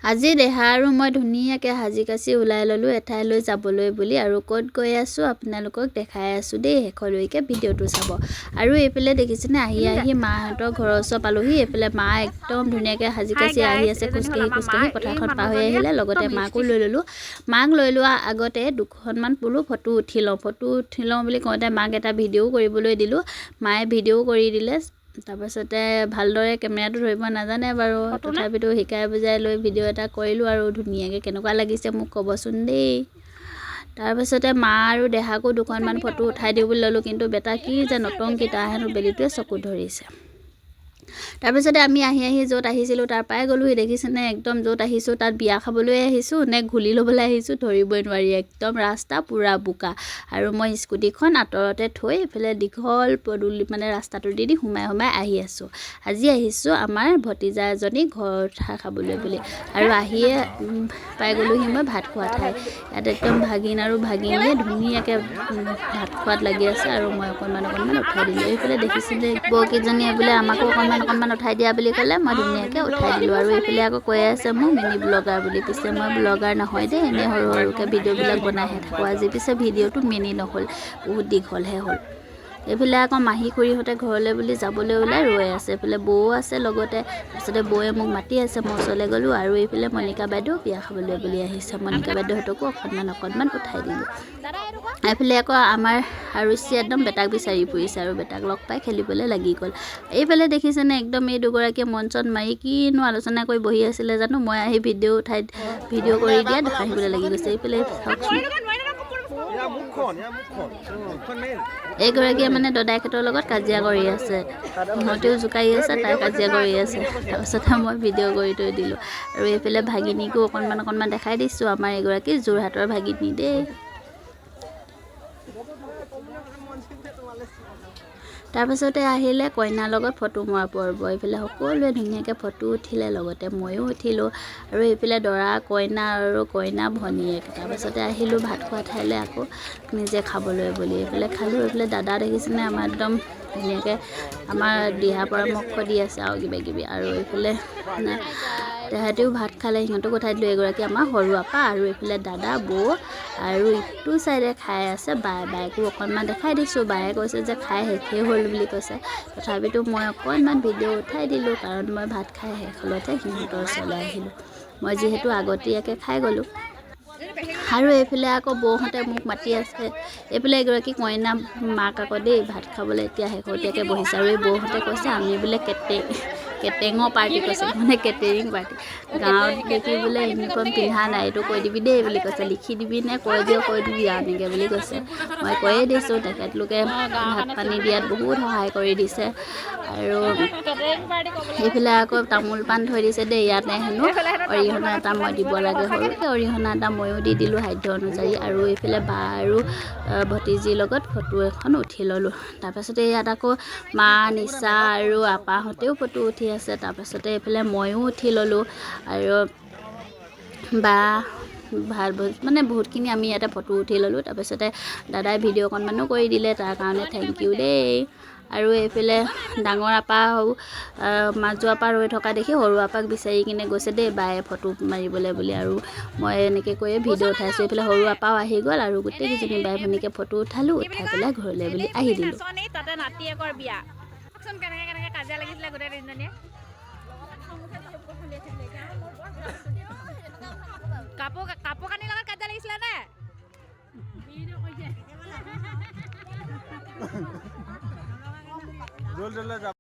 আজি দেহা আৰু মই ধুনীয়াকৈ সাজি কাচি ওলাই ল'লোঁ এঠাইলৈ যাবলৈ বুলি আৰু ক'ত গৈ আছোঁ আপোনালোকক দেখাই আছোঁ দেই শেষলৈকে ভিডিঅ'টো চাব। আৰু এইফালে দেখিছেনে আহি মাহঁতৰ ঘৰৰ ওচৰ পালোহি। এইফালে মা একদম ধুনীয়াকৈ সাজি কাচি আহি আছে খোজকাঢ়ি পথাৰখন পাৰ হৈ আহিলে। লগতে মাকো লৈ ল'লোঁ। মাক লৈ লোৱা আগতে দুখনমান বোলো ফটো উঠি লওঁ বুলি কওঁতে মাক এটা ভিডিঅ'ও কৰিবলৈ দিলোঁ। মায়ে ভিডিঅ'ও কৰি দিলে। তাৰপাছতে ভালদৰে কেমেৰাটো ধৰিব নাজানে বাৰু, তথাপিতো শিকাই বুজাই লৈ ভিডিঅ' এটা কৰিলোঁ আৰু ধুনীয়াকৈ কেনেকুৱা লাগিছে মোক ক'বচোন দেই। তাৰপাছতে মা আৰু দেহাকো দুখনমান ফটো উঠাই দিওঁ বুলি ল'লোঁ, কিন্তু বেটা কি যে নটংকি তাৰ হেনো বেলিটোৱে চকু ধৰিছে। তাৰপিছতে আমি আহি য'ত আহিছিলোঁ তাৰ পৰাই গ'লোহি। দেখিছেনে একদম য'ত আহিছোঁ তাত বিয়া খাবলৈ আহিছোঁ নে ঘূলি ল'বলৈ আহিছোঁ ধৰিবই নোৱাৰি। একদম ৰাস্তা পূৰা বোকা আৰু মই স্কুটিখন আঁতৰতে থৈ এইফালে দীঘল পদূলি মানে ৰাস্তাটো দি সোমাই আহি আছোঁ। আজি আহিছোঁ আমাৰ ভতিজা এজনী ঘৰত খাবলৈ বুলি আৰু আহিয়ে পাই গ'লোহি মই ভাত খোৱা ঠাই। ইয়াত একদম ভাগিন আৰু ভাগিনীয়ে ধুনীয়াকৈ ভাত খোৱাত লাগি আছে আৰু মই অকণমান উঠাই দিলোঁ। এইফালে দেখিছিলে বৌকেইজনীয়ে বোলে আমাকো অকণমান উঠাই দিয়া বুলি ক'লে, মই ধুনীয়াকৈ উঠাই দিলোঁ। আৰু এইফালে আকৌ কৈ আছে মোক মিনি ব্লগাৰ বুলি। পিছে মই ব্লগাৰ নহয় দেই, এনেই সৰুকৈ ভিডিঅ'বিলাক বনাইহে থাকোঁ। আজি পিছে ভিডিঅ'টো মিনি নহ'ল, বহুত দীঘলহে হ'ল। এইফালে আকৌ মাহী খুৰীহঁতে ঘৰলৈ বুলি যাবলৈ ওলাই ৰৈ আছে। এইফালে বৌ আছে লগতে। তাৰপিছতে বৌয়ে মোক মাতি আছে, মই ওচৰলৈ গ'লোঁ আৰু এইফালে মণিকা বাইদেউ বিয়া খাবলৈ বুলি আহিছে। মণিকা বাইদেউহঁতকো অকণমান উঠাই দিলোঁ। এইফালে আকৌ আমাৰ আৰুচি একদম বেটাক বিচাৰি ফুৰিছে আৰু বেটাক লগ পাই খেলিবলৈ লাগি গ'ল। এইফালে দেখিছেনে একদম এই দুগৰাকীয়ে মঞ্চত মাৰি কিনো আলোচনা কৰি বহি আছিলে জানো। মই আহি ভিডিঅ' কৰি দিয়াত হাঁহিবলৈ লাগি গৈছে। এইফালে চাওকচোন এইগৰাকীয়ে মানে দদায়েকহঁতৰ লগত কাজিয়া কৰি আছে, সিহঁতেও জোকাৰি আছে, তাই কাজিয়া কৰি আছে। তাৰপিছতে মই ভিডিঅ' কৰি থৈ দিলোঁ। আৰু এইফালে ভাগিনীকো অকণমান দেখাই দিছোঁ। আমাৰ এগৰাকী যোৰহাটৰ ভাগিনী দেই। তাৰপাছতে আহিলে কইনাৰ লগত ফটো মৰা পৰ্ব। এইফালে সকলোৱে ধুনীয়াকৈ ফটো উঠিলে, লগতে ময়ো উঠিলোঁ। আৰু এইফালে দৰা কইনা আৰু কইনা ভনীয়েক। তাৰপাছতে আহিলোঁ ভাত খোৱা ঠাইলৈ আকৌ নিজে খাবলৈ বুলি। এইফালে খালোঁ। এইফালে দাদা দেখিছেনে আমাৰ একদম ধুনীয়াকৈ আমাৰ দিহা পৰামৰ্শ দি আছে আৰু কিবাকিবি। আৰু এইফালে তেহেঁতিও ভাত খালে, সিহঁতক উঠাই দিলোঁ। এগৰাকী আমাৰ সৰু আপা আৰু এইফালে দাদা বৌ আৰু ইটো চাইডে খাই আছে বায়েকো অকণমান দেখাই দিছোঁ। বায়ে কৈছে যে খাই শেষেই হ'ল বুলি কৈছে, তথাপিতো মই অকণমান ভিডিঅ' উঠাই দিলোঁ, কাৰণ মই ভাত খাই শেষ হ'লতহে সিহঁতৰ ওচৰলৈ আহিলোঁ। মই যিহেতু আগতীয়াকৈ খাই গ'লোঁ। আৰু এইফালে আকৌ বৌহঁতে মোক মাতি আছে। এইফালে এগৰাকী কইনা মাক আকৌ দেই ভাত খাবলৈ এতিয়া শেহতীয়াকৈ বহিছে। আৰু এই বৌহঁতে কৈছে আমি বোলে কেটেঙৰ পাৰ্টি কৈছে, মানে কেটাৰিং পাৰ্টি। গাঁৱত দেখি বোলে ইউনিফৰ্ম পিন্ধা নাই, এইটো কৈ দিবি দেই বুলি কৈছে। লিখি দিবি নে কৈ দিবি আৰু এনেকৈ বুলি কৈছে। মই কৈয়ে দিছোঁ। তেখেতলোকে ভাত পানী দিয়াত বহুত সহায় কৰি দিছে। আৰু এইফালে আকৌ তামোল পাণ থৈ দিছে দেই। ইয়াতে হেনো অৰিহণা এটা মই দিব লাগে, সৰুকৈ অৰিহণা এটা ময়ো দি দিলোঁ সাধ্য অনুযায়ী। আৰু এইফালে বা আৰু ভতিজীৰ লগত ফটো এখন উঠি ল'লোঁ। তাৰপাছতে ইয়াত আকৌ মা নিচা আৰু আপাহঁতেও ফটো উঠি আছে। তাৰপাছতে এইফালে ময়ো উঠি ল'লোঁ। আৰু বা মানে বহুতখিনি আমি ইয়াতে ফটো উঠি ল'লোঁ। তাৰপিছতে দাদাই ভিডিঅ' অকণমানো কৰি দিলে, তাৰ কাৰণে থেংক ইউ দেই। আৰু এইফালে ডাঙৰ আপা মাজু আপা ৰৈ থকা দেখি সৰু আপাক বিচাৰি কিনে গৈছে দেই বায়ে ফটো মাৰিবলৈ বুলি। আৰু মই এনেকৈ কৈয়ে ভিডিঅ' উঠাইছোঁ। এইফালে সৰু আপাও আহি গ'ল আৰু গোটেইকেইজনী বাই ভনীকে ফটো উঠালোঁ, উঠাই পেলাই ঘৰলৈ বুলি আহি দিলোঁ। তাতে নাতিয়েকৰ বিয়া কেনেকৈ কাজিয়া লাগিছিলে গোটেই তিনিজনীয়ে। কাপোৰ কানিৰ লগত কাজিয়া লাগিছিলে নে?